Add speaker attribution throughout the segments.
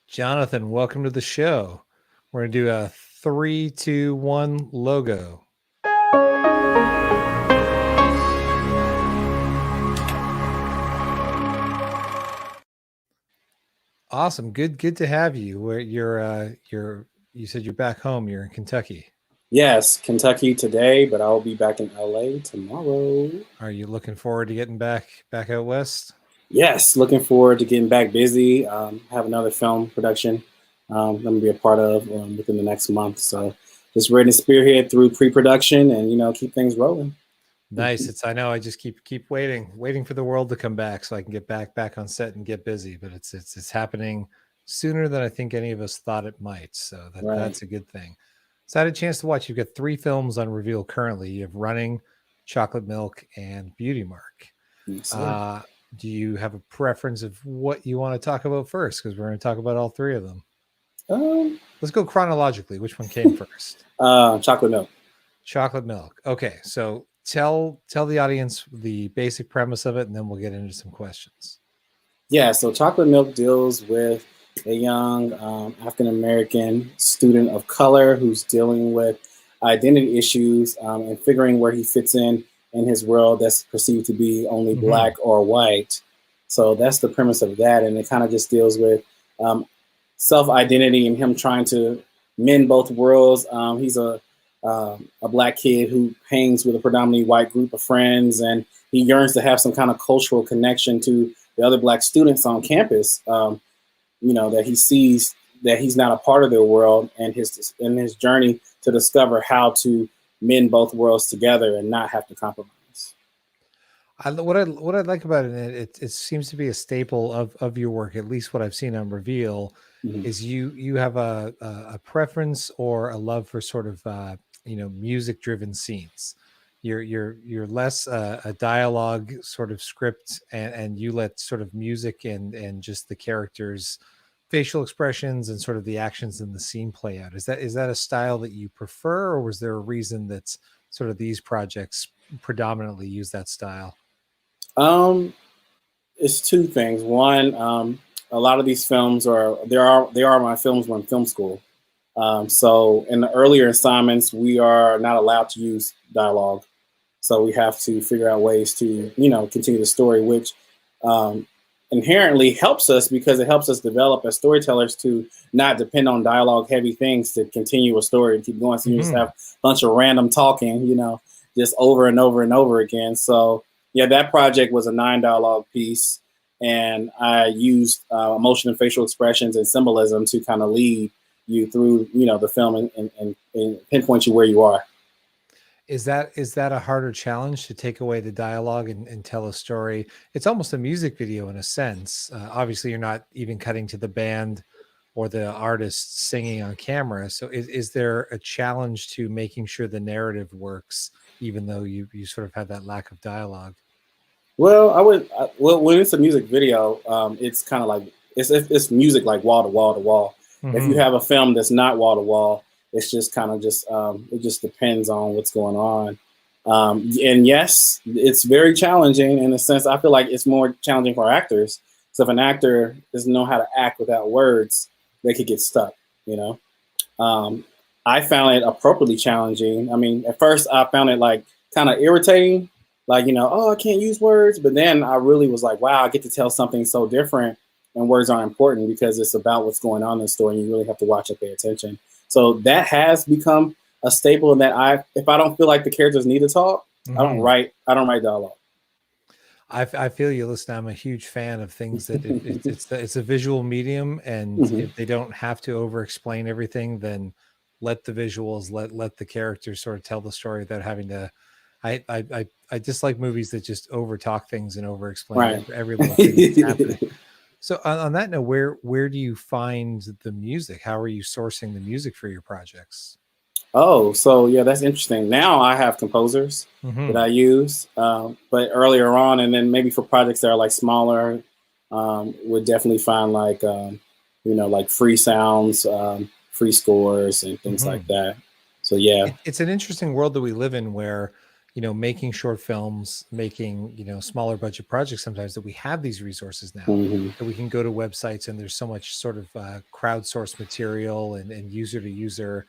Speaker 1: Jonathan, welcome to the show. We're going to do a 3, 2, 1 logo. Awesome. Good to have you. Where you said you're back home. You're in Kentucky.
Speaker 2: Yes, Kentucky today, but I'll be back in LA tomorrow.
Speaker 1: Are you looking forward to getting back out west?
Speaker 2: Yes, looking forward to getting back busy. Have another film production I'm going to be a part of within the next month. So just ready to spearhead through pre-production and keep things rolling.
Speaker 1: Nice. I know I just keep waiting for the world to come back so I can get back on set and get busy. But it's happening sooner than I think any of us thought it might. So that's a good thing. So I had a chance to watch. You've got 3 films on Reveeld currently. You have Running, Chocolate Milk, and Beauty Mark.
Speaker 2: Yes,
Speaker 1: do you have a preference of what you want to talk about first? Because we're going to talk about all 3 of them. Let's go chronologically. Which one came first?
Speaker 2: Chocolate Milk.
Speaker 1: Chocolate Milk. Okay, so tell the audience the basic premise of it, and then we'll get into some questions.
Speaker 2: Yeah, so Chocolate Milk deals with a young African-American student of color who's dealing with identity issues and figuring where he fits in his world that's perceived to be only Black or white. So that's the premise of that, and it kind of just deals with self-identity and him trying to mend both worlds. He's a Black kid who hangs with a predominantly white group of friends, and he yearns to have some kind of cultural connection to the other Black students on campus. That he sees that he's not a part of their world, and his journey to discover how to mend both worlds together and not have to compromise.
Speaker 1: What I like about it seems to be a staple of your work, at least what I've seen on Reveeld, is you have a preference or a love for sort of music driven scenes. You're less a dialogue sort of script, and you let sort of music and just the characters' facial expressions and sort of the actions in the scene play out. Is that a style that you prefer, or was there a reason that sort of these projects predominantly use that style?
Speaker 2: It's 2 things. One, a lot of these films they are my films when film school. So in the earlier assignments, we are not allowed to use dialogue. So we have to figure out ways to, continue the story, which inherently helps us because it helps us develop as storytellers to not depend on dialogue heavy things to continue a story and keep going. So you just have a bunch of random talking, just over and over and over again. So yeah, that project was a 9 dialogue piece, and I used emotion and facial expressions and symbolism to kind of lead you through, the film and pinpoint you where you are.
Speaker 1: Is that a harder challenge to take away the dialogue and tell a story? It's almost a music video in a sense. Obviously, you're not even cutting to the band or the artist singing on camera. So is there a challenge to making sure the narrative works, even though you sort of have that lack of dialogue?
Speaker 2: Well, when it's a music video, it's kind of like it's music like wall to wall to wall. If you have a film that's not wall to wall, it's just kind of it just depends on what's going on. And yes, it's very challenging in the sense I feel like it's more challenging for actors. So if an actor doesn't know how to act without words, they could get stuck, I found it appropriately challenging. I mean, at first I found it like kind of irritating, like, oh, I can't use words. But then I really was like, wow, I get to tell something so different, and words are important because it's about what's going on in the story, and you really have to watch and pay attention. So that has become a staple in that if I don't feel like the characters need to talk, I don't write dialogue.
Speaker 1: I feel you. Listen, I'm a huge fan of things that it's a visual medium, and if they don't have to over explain everything, then let the visuals, let the characters sort of tell the story without having to. I dislike movies that just over talk things and over explain every little thing that's happening. So on that note, where do you find the music? How are you sourcing the music for your projects?
Speaker 2: Oh, so yeah, that's interesting. Now I have composers that I use, but earlier on, and then maybe for projects that are like smaller, would definitely find like like free sounds, free scores, and things like that. So yeah,
Speaker 1: it's an interesting world that we live in where making short films, making, smaller budget projects sometimes, that we have these resources now that we can go to websites, and there's so much sort of crowdsourced material and user to user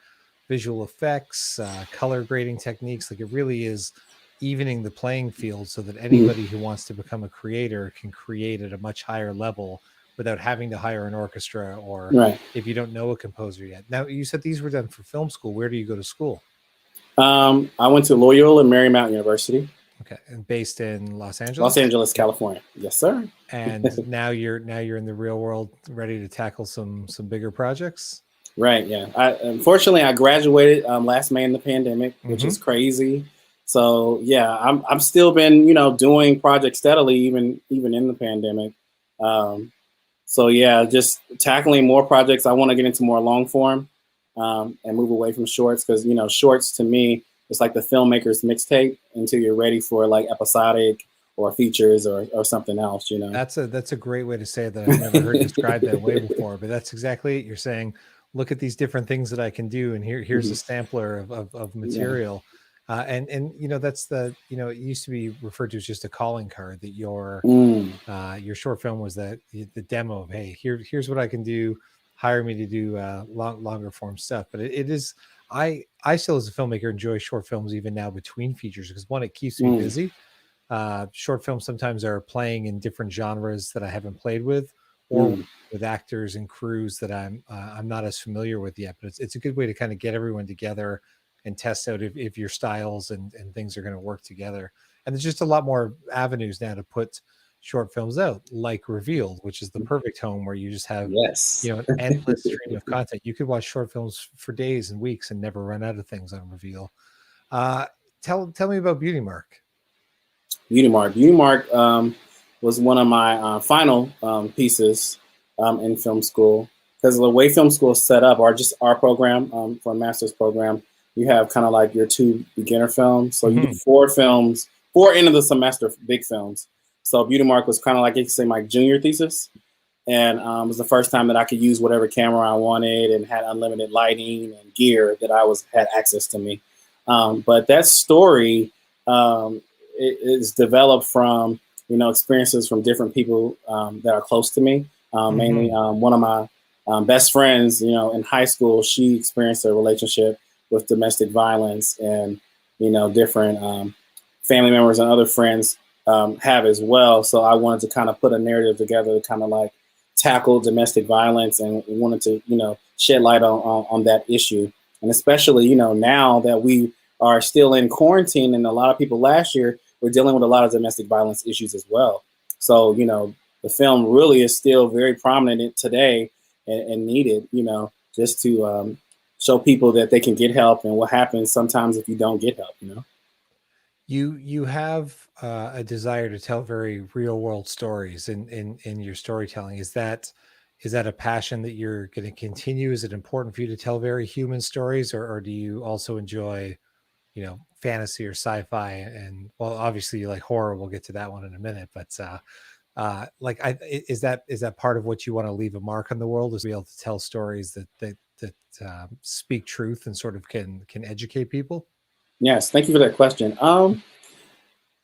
Speaker 1: visual effects, color grading techniques. Like, it really is evening the playing field so that anybody who wants to become a creator can create at a much higher level without having to hire an orchestra, or if you don't know a composer yet. Now, you said these were done for film school. Where do you go to school?
Speaker 2: I went to Loyola Marymount University.
Speaker 1: Okay, and based in Los Angeles?
Speaker 2: Los Angeles, California. Yes, sir.
Speaker 1: And now you're in the real world, ready to tackle some bigger projects?
Speaker 2: Right, yeah. Unfortunately, I graduated last May in the pandemic, which is crazy. So yeah, I'm still been doing projects steadily, even in the pandemic. So yeah, just tackling more projects. I want to get into more long form and move away from shorts, because shorts to me, it's like the filmmaker's mixtape until you're ready for like episodic or features or something else.
Speaker 1: That's a great way to say it, that I've never heard described that way before. But that's exactly it. You're saying, look at these different things that I can do, and here's a sampler of material. And that's it used to be referred to as just a calling card, that your short film was the demo of, hey, here's what I can do, hire me to do longer form stuff. But it is, I still, as a filmmaker, enjoy short films even now between features, because one, it keeps me busy. Short films sometimes are playing in different genres that I haven't played with, or with actors and crews that I'm not as familiar with yet. But it's a good way to kind of get everyone together and test out if your styles and things are going to work together. And there's just a lot more avenues now to put short films out, like Reveel'd, which is the perfect home where you just have an endless stream of content. You could watch short films for days and weeks and never run out of things on Reveel'd. Tell me about Beauty Mark.
Speaker 2: Beauty Mark was one of my final pieces in film school, because the way film school is set up, or just our program for a master's program, you have kind of like your 2 beginner films. So you do 4 films, 4 end of the semester big films. So Beauty Mark was kind of like, you could say, my junior thesis. And it was the first time that I could use whatever camera I wanted and had unlimited lighting and gear that had access to me. But that story it is developed from, experiences from different people that are close to me. Mainly one of my best friends, in high school, she experienced a relationship with domestic violence, and, different family members and other friends have as well. So I wanted to kind of put a narrative together to kind of like tackle domestic violence, and wanted to, shed light on that issue. And especially, now that we are still in quarantine, and a lot of people last year were dealing with a lot of domestic violence issues as well. So, the film really is still very prominent today and needed, just to show people that they can get help, and what happens sometimes if you don't get help.
Speaker 1: You have a desire to tell very real world stories in your storytelling. Is that a passion that you're going to continue? Is it important for you to tell very human stories, or do you also enjoy, fantasy or sci-fi? And well, obviously you like horror. We'll get to that one in a minute. But is that part of what you want to leave a mark on the world, is to be able to tell stories that speak truth and sort of can educate people?
Speaker 2: Yes, thank you for that question.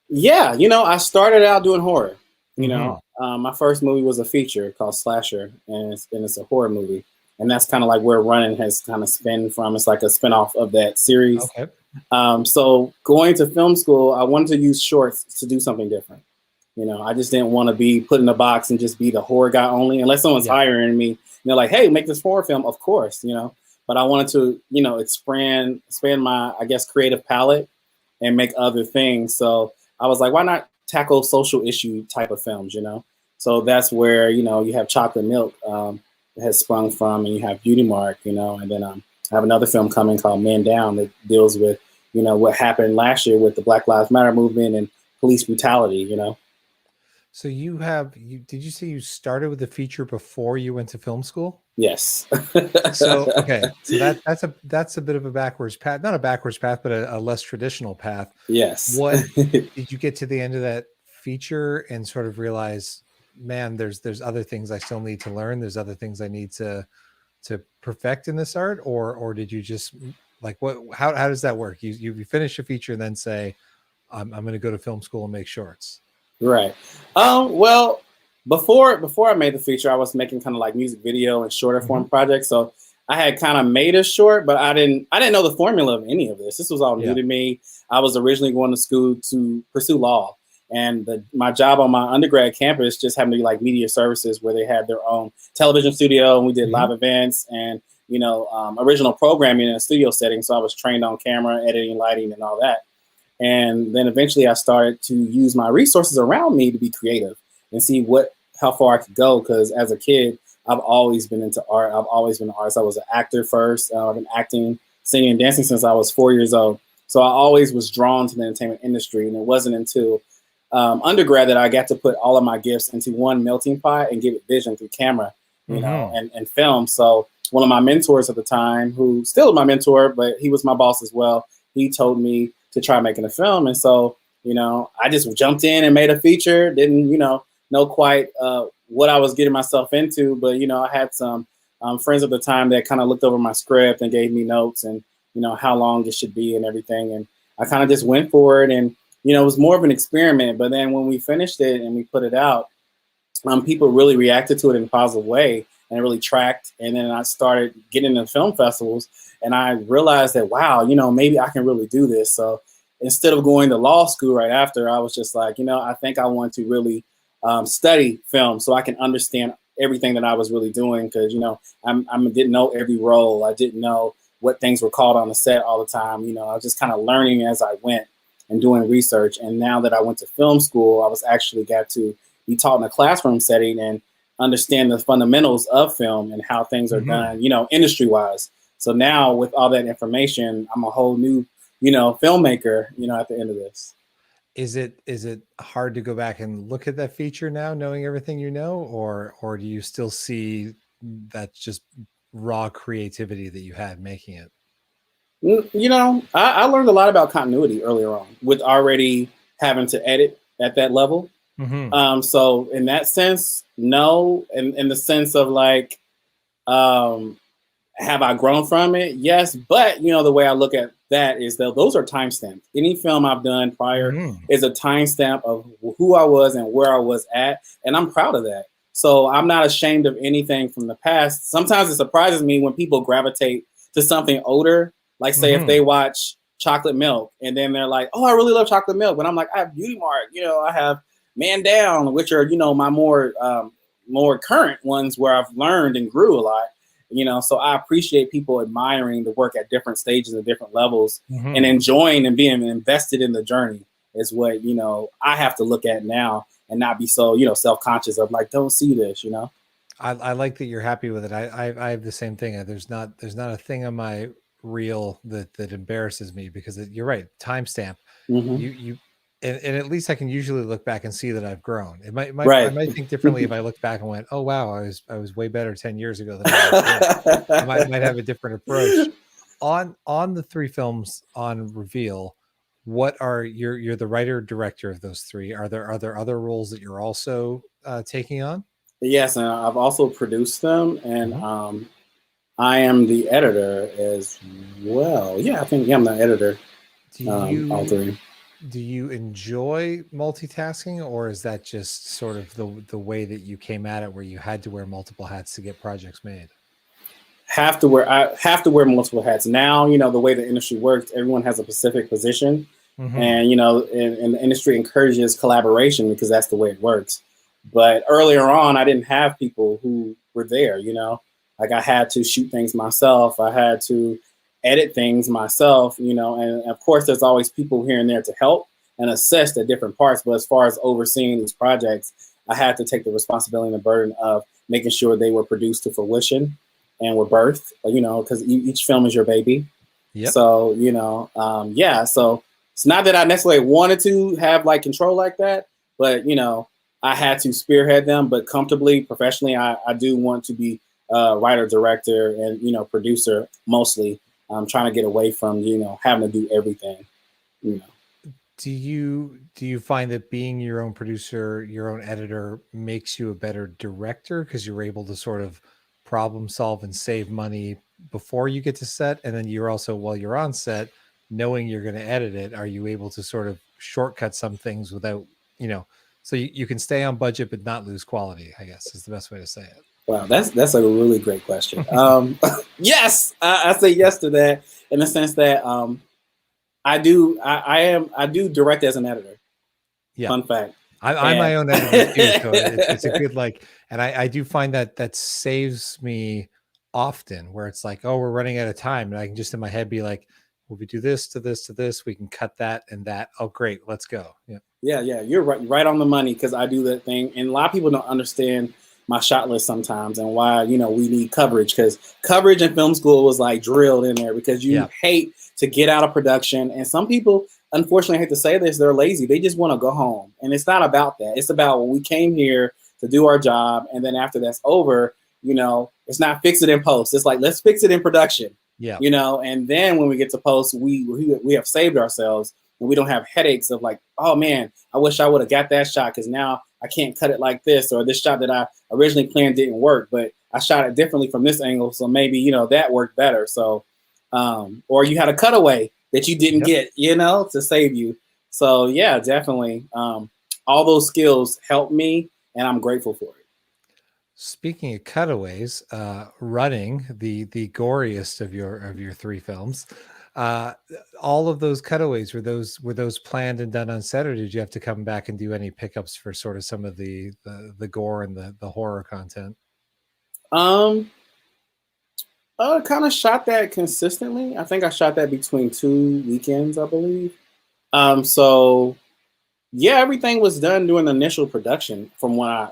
Speaker 2: Yeah, I started out doing horror. My first movie was a feature called Slasher, and it's a horror movie, and that's kind of like where Running has kind of spun from. It's like a spinoff of that series.
Speaker 1: Okay.
Speaker 2: So going to film school, I wanted to use shorts to do something different. I just didn't want to be put in a box and just be the horror guy only, unless someone's hiring me. They're like, hey, make this horror film, of course, But I wanted to, expand my, I guess, creative palette and make other things. So I was like, why not tackle social issue type of films, So that's where, you have Chocolate Milk has sprung from, and you have Beauty Mark, and then I have another film coming called Men Down that deals with, what happened last year with the Black Lives Matter movement and police brutality,
Speaker 1: So did you say you started with the feature before you went to film school?
Speaker 2: Yes.
Speaker 1: So that's a bit of a backwards path, not a backwards path, but a less traditional path.
Speaker 2: Yes.
Speaker 1: What did you get to the end of that feature and sort of realize, man, there's other things I still need to learn. There's other things I need to perfect in this art, or did you just like how does that work? You finish a feature and then say, I'm going to go to film school and make shorts?
Speaker 2: Right. Well, before I made the feature, I was making kind of like music video and shorter form projects. So I had kind of made a short, but I didn't know the formula of any of this. This was all new to me. I was originally going to school to pursue law, and my job on my undergrad campus just happened to be like media services, where they had their own television studio, and we did live events and original programming in a studio setting. So I was trained on camera, editing, lighting, and all that. And then eventually I started to use my resources around me to be creative and see how far I could go. Because as a kid, I've always been into art. I've always been an artist. I was an actor first. I've been acting, singing, and dancing since I was 4 years old. So I always was drawn to the entertainment industry. And it wasn't until undergrad that I got to put all of my gifts into one melting pot and give it vision through camera, and film. So one of my mentors at the time, who still is my mentor, but he was my boss as well, he told me to try making a film. And so, I just jumped in and made a feature. Didn't, know quite what I was getting myself into, but, I had some friends at the time that kind of looked over my script and gave me notes and, how long it should be and everything. And I kind of just went for it. And, it was more of an experiment. But then when we finished it and we put it out, people really reacted to it in a positive way, and it really tracked. And then I started getting into film festivals, and I realized that, wow, maybe I can really do this. So instead of going to law school right after, I was just like, I think I want to really study film so I can understand everything that I was really doing. Because, I didn't know every role. I didn't know what things were called on the set all the time. I was just kind of learning as I went and doing research. And now that I went to film school, I was actually got to be taught in a classroom setting and understand the fundamentals of film and how things are done, industry wise. So now with all that information, I'm a whole new, filmmaker, at the end of this.
Speaker 1: Is it hard to go back and look at that feature now, knowing everything or do you still see that's just raw creativity that you had making it?
Speaker 2: I learned a lot about continuity earlier on with already having to edit at that level. So in that sense, no. In the sense of like, have I grown from it? Yes. But, the way I look at that is that those are timestamps. Any film I've done prior is a timestamp of who I was and where I was at. And I'm proud of that. So I'm not ashamed of anything from the past. Sometimes it surprises me when people gravitate to something older. Like say if they watch Chocolate Milk and then they're like, oh, I really love Chocolate Milk. But I'm like, I have Beauty Mark, I have Man Down, which are, my more current ones where I've learned and grew a lot. So I appreciate people admiring the work at different stages and different levels and enjoying and being invested in the journey is what, I have to look at now and not be so, self-conscious of like, don't see this,
Speaker 1: I like that you're happy with it. I have the same thing. There's not a thing on my reel that embarrasses me because you're right. Timestamp. You and at least I can usually look back and see that I've grown. I might think differently if I look back and went, oh wow, I was way better 10 years ago than I was. I might have a different approach. On the 3 films on Reveal, what are you're the writer director of those 3? Are there other roles that you're also taking on?
Speaker 2: Yes, and I've also produced them, and I am the editor as well. Yeah, I think I'm the editor. All 3.
Speaker 1: Do you enjoy multitasking, or is that just sort of the way that you came at it, where you had to wear multiple hats to get projects made?
Speaker 2: I have to wear multiple hats. Now, the way the industry works, everyone has a specific position. And, and the industry encourages collaboration because that's the way it works. But earlier on, I didn't have people who were there, like I had to shoot things myself. I had to edit things myself, and of course there's always people here and there to help and assist at different parts. But as far as overseeing these projects, I had to take the responsibility and the burden of making sure they were produced to fruition and were birthed, because each film is your baby. Yep. So, so it's not that I necessarily wanted to have like control like that, but, I had to spearhead them, but comfortably, professionally, I do want to be a writer, director, and, producer mostly. I'm trying to get away from, having to do everything,
Speaker 1: Do you find that being your own producer, your own editor makes you a better director because you're able to sort of problem solve and save money before you get to set? And then you're also, while you're on set, knowing you're going to edit it, are you able to sort of shortcut some things without, you know, so you can stay on budget but not lose quality, I guess is the best way to say it.
Speaker 2: Wow, that's a really great question. Yes, I say yes to that in the sense that I do direct as an editor.
Speaker 1: Yeah.
Speaker 2: Fun fact.
Speaker 1: I'm my own editor too, so it's a good, like, and I do find that saves me often, where it's like, oh, we're running out of time, and I can just in my head be like, well, we do this to this to this, we can cut that and that. Oh, great, let's go.
Speaker 2: Yeah, you're right on the money, because I do that thing, and a lot of people don't understand my shot list sometimes and why, you know, we need coverage, because coverage in film school was like drilled in there, because you hate to get out of production, and some people, unfortunately, I hate to say this, they're lazy. They just want to go home. And it's not about that. It's about when we came here to do our job. And then after that's over, you know, it's not fix it in post. It's like, let's fix it in production.
Speaker 1: Yeah.
Speaker 2: You know, and then when we get to post, we have saved ourselves, and we don't have headaches of like, oh man, I wish I would have got that shot, because now I can't cut it like this, or this shot that I originally planned didn't work, but I shot it differently from this angle. So maybe, you know, that worked better. So, or you had a cutaway that you didn't get, you know, to save you. So yeah, definitely. All those skills help me, and I'm grateful for it.
Speaker 1: Speaking of cutaways, running the goriest of your three films, all of those cutaways, were those planned and done on set, or did you have to come back and do any pickups for sort of some of the gore and the horror content?
Speaker 2: Kind of shot that consistently. I think I shot that between 2 weekends, I believe. So yeah, everything was done during the initial production. From what I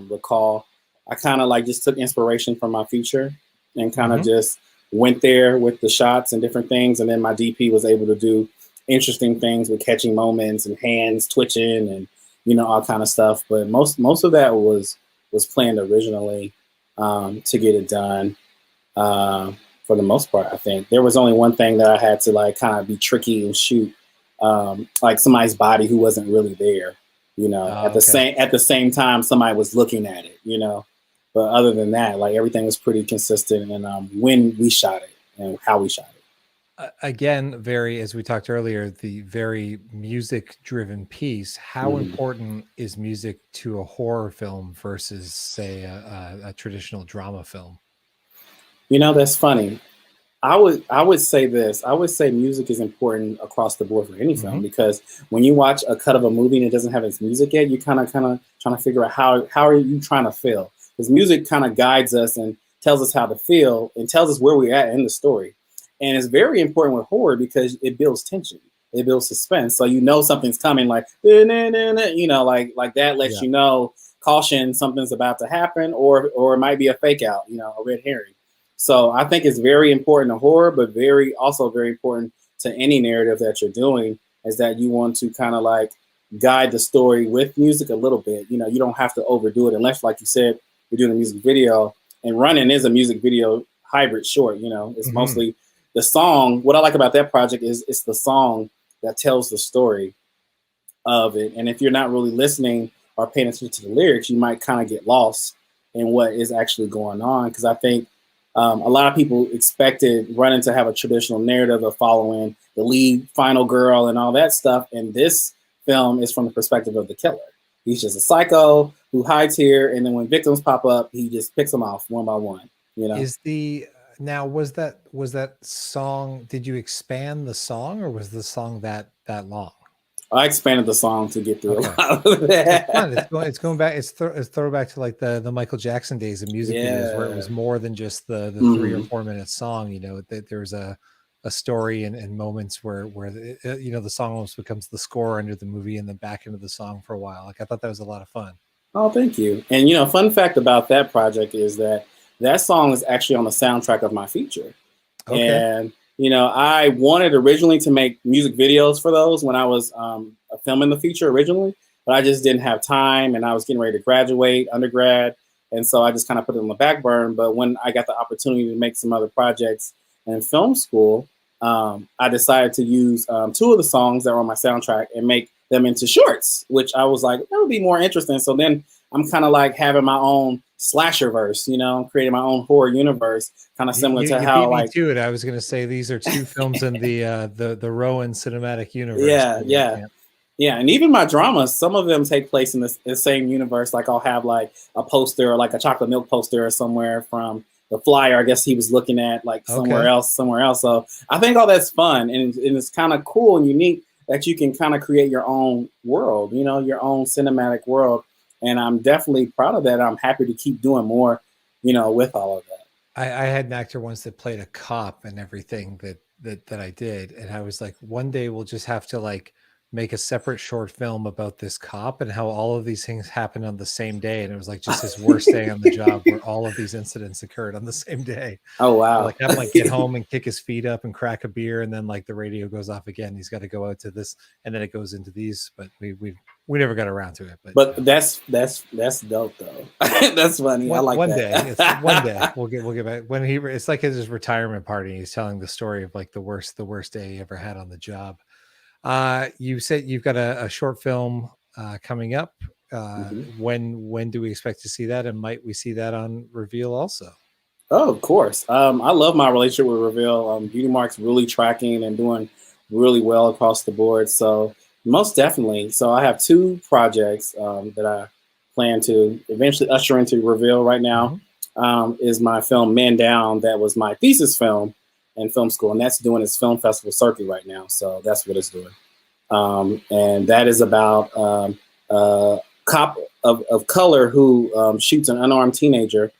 Speaker 2: recall, I kind of like just took inspiration from my feature and kind of just went there with the shots and different things. And then my DP was able to do interesting things with catching moments and hands twitching and, you know, all kind of stuff. But most of that was planned originally to get it done. For the most part, I think there was only one thing that I had to like kind of be tricky and shoot, like somebody's body who wasn't really there, you know, at the same time somebody was looking at it, you know. But other than that, like everything was pretty consistent, and when we shot it and how we shot it.
Speaker 1: Again, very, as we talked earlier, the very music-driven piece. How important is music to a horror film versus, say, a traditional drama film?
Speaker 2: You know, that's funny. I would say this. I would say music is important across the board for any film, because when you watch a cut of a movie and it doesn't have its music yet, you kind of trying to figure out how are you trying to feel, because music kind of guides us and tells us how to feel and tells us where we're at in the story. And it's very important with horror because it builds tension, it builds suspense, so you know something's coming, like you know, like that lets you know, caution, something's about to happen, or it might be a fake out, you know, a red herring. So I think it's very important to horror, but also very important to any narrative that you're doing, is that you want to kind of like guide the story with music a little bit. You know, you don't have to overdo it, unless, like you said, you're doing a music video, and Running is a music video hybrid short. You know, it's mostly the song. What I like about that project is it's the song that tells the story of it. And if you're not really listening or paying attention to the lyrics, you might kind of get lost in what is actually going on. Because I think a lot of people expected Running to have a traditional narrative of following the lead final girl and all that stuff. And this film is from the perspective of the killer. He's just a psycho who hides here, and then when victims pop up, he just picks them off one by one. You know,
Speaker 1: was that song? Did you expand the song, or was the song that long?
Speaker 2: I expanded the song to get through a lot of
Speaker 1: that. It's going back. It's throwback to like the Michael Jackson days of music videos, where it was more than just the 3 or 4 minute song. You know, that there's a story and moments where you know, the song almost becomes the score under the movie and then back into the song for a while. Like, I thought that was a lot of fun.
Speaker 2: Oh, thank you. And you know, fun fact about that project is that song is actually on the soundtrack of my feature. Okay. And you know, I wanted originally to make music videos for those when I was filming the feature originally, but I just didn't have time, and I was getting ready to graduate undergrad, and so I just kind of put it on the back burner. But when I got the opportunity to make some other projects in film school, I decided to use 2 of the songs that were on my soundtrack and make them into shorts, which I was like, that would be more interesting. So then I'm kind of like having my own slasherverse, you know, created my own horror universe, kind of similar to
Speaker 1: you
Speaker 2: how
Speaker 1: beat me
Speaker 2: like
Speaker 1: to it. I was going to say these are two films in the Rowan cinematic universe.
Speaker 2: Yeah, and even my dramas, some of them take place in the same universe. Like I'll have like a poster, or like a chocolate milk poster, or somewhere from the flyer. I guess he was looking at like somewhere else. So I think all that's fun, and it's kind of cool and unique that you can kind of create your own world, you know, your own cinematic world. And I'm definitely proud of that. I'm happy to keep doing more, you know, with all of that.
Speaker 1: I had an actor once that played a cop and everything that I did, and I was like, one day we'll just have to like make a separate short film about this cop and how all of these things happened on the same day. And it was like just his worst day on the job, where all of these incidents occurred on the same day.
Speaker 2: Oh, wow.
Speaker 1: So like have him like get home and kick his feet up and crack a beer. And then like the radio goes off again. He's got to go out to this, and then it goes into these, but we never got around to it.
Speaker 2: But that's dope though. That's funny. I like
Speaker 1: one
Speaker 2: that.
Speaker 1: Day. One day we'll get back when it's like his retirement party. He's telling the story of like the worst day he ever had on the job. You said you've got a short film coming up. When do we expect to see that, and might we see that on Reveeld also?
Speaker 2: Oh, of course. I love my relationship with Reveeld. Beauty Mark's really tracking and doing really well across the board. So most definitely. So I have two projects that I plan to eventually usher into Reveeld right now. Is my film Man Down. That was my thesis film in film school, and that's doing its film festival circuit right now. So that's what it's doing. And that is about a cop of color who shoots an unarmed teenager,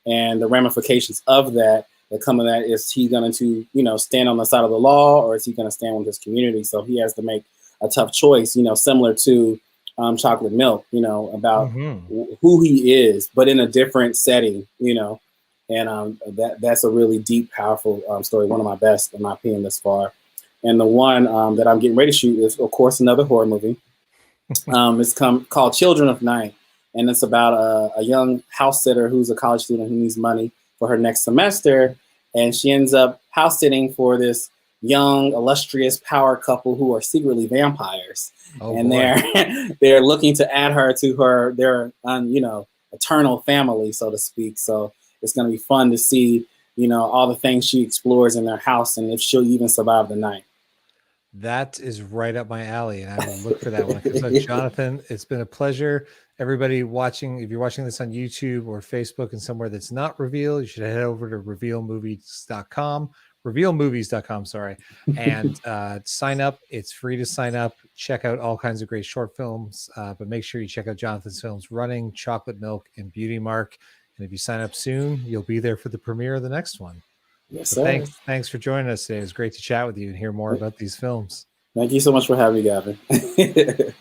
Speaker 2: and the ramifications of that come of that. Is he going to, you know, stand on the side of the law, or is he going to stand with his community? So he has to make a tough choice, you know, similar to Chocolate Milk, you know, about who he is, but in a different setting, you know. And that's a really deep, powerful story. One of my best, in my opinion, thus far. And the one that I'm getting ready to shoot is, of course, another horror movie. It's called Children of Night. And it's about a young house sitter who's a college student who needs money for her next semester. And she ends up house sitting for this young, illustrious power couple who are secretly vampires. And they're looking to add her to their you know, eternal family, so to speak. So it's going to be fun to see, you know, all the things she explores in their house, and if she'll even survive the night.
Speaker 1: That is right up my alley, and I will look for that one. So, Jonathan, it's been a pleasure. Everybody watching, if you're watching this on YouTube or Facebook and somewhere that's not Reveeld, you should head over to revealmovies.com, revealmovies.com, sorry, and sign up. It's free to sign up. Check out all kinds of great short films, but make sure you check out Jonathan's films, Running, Chocolate Milk, and Beauty Mark. And if you sign up soon, you'll be there for the premiere of the next one.
Speaker 2: Yes,
Speaker 1: so
Speaker 2: sir.
Speaker 1: Thanks for joining us today. It was great to chat with you and hear more about these films.
Speaker 2: Thank you so much for having me, Gavin.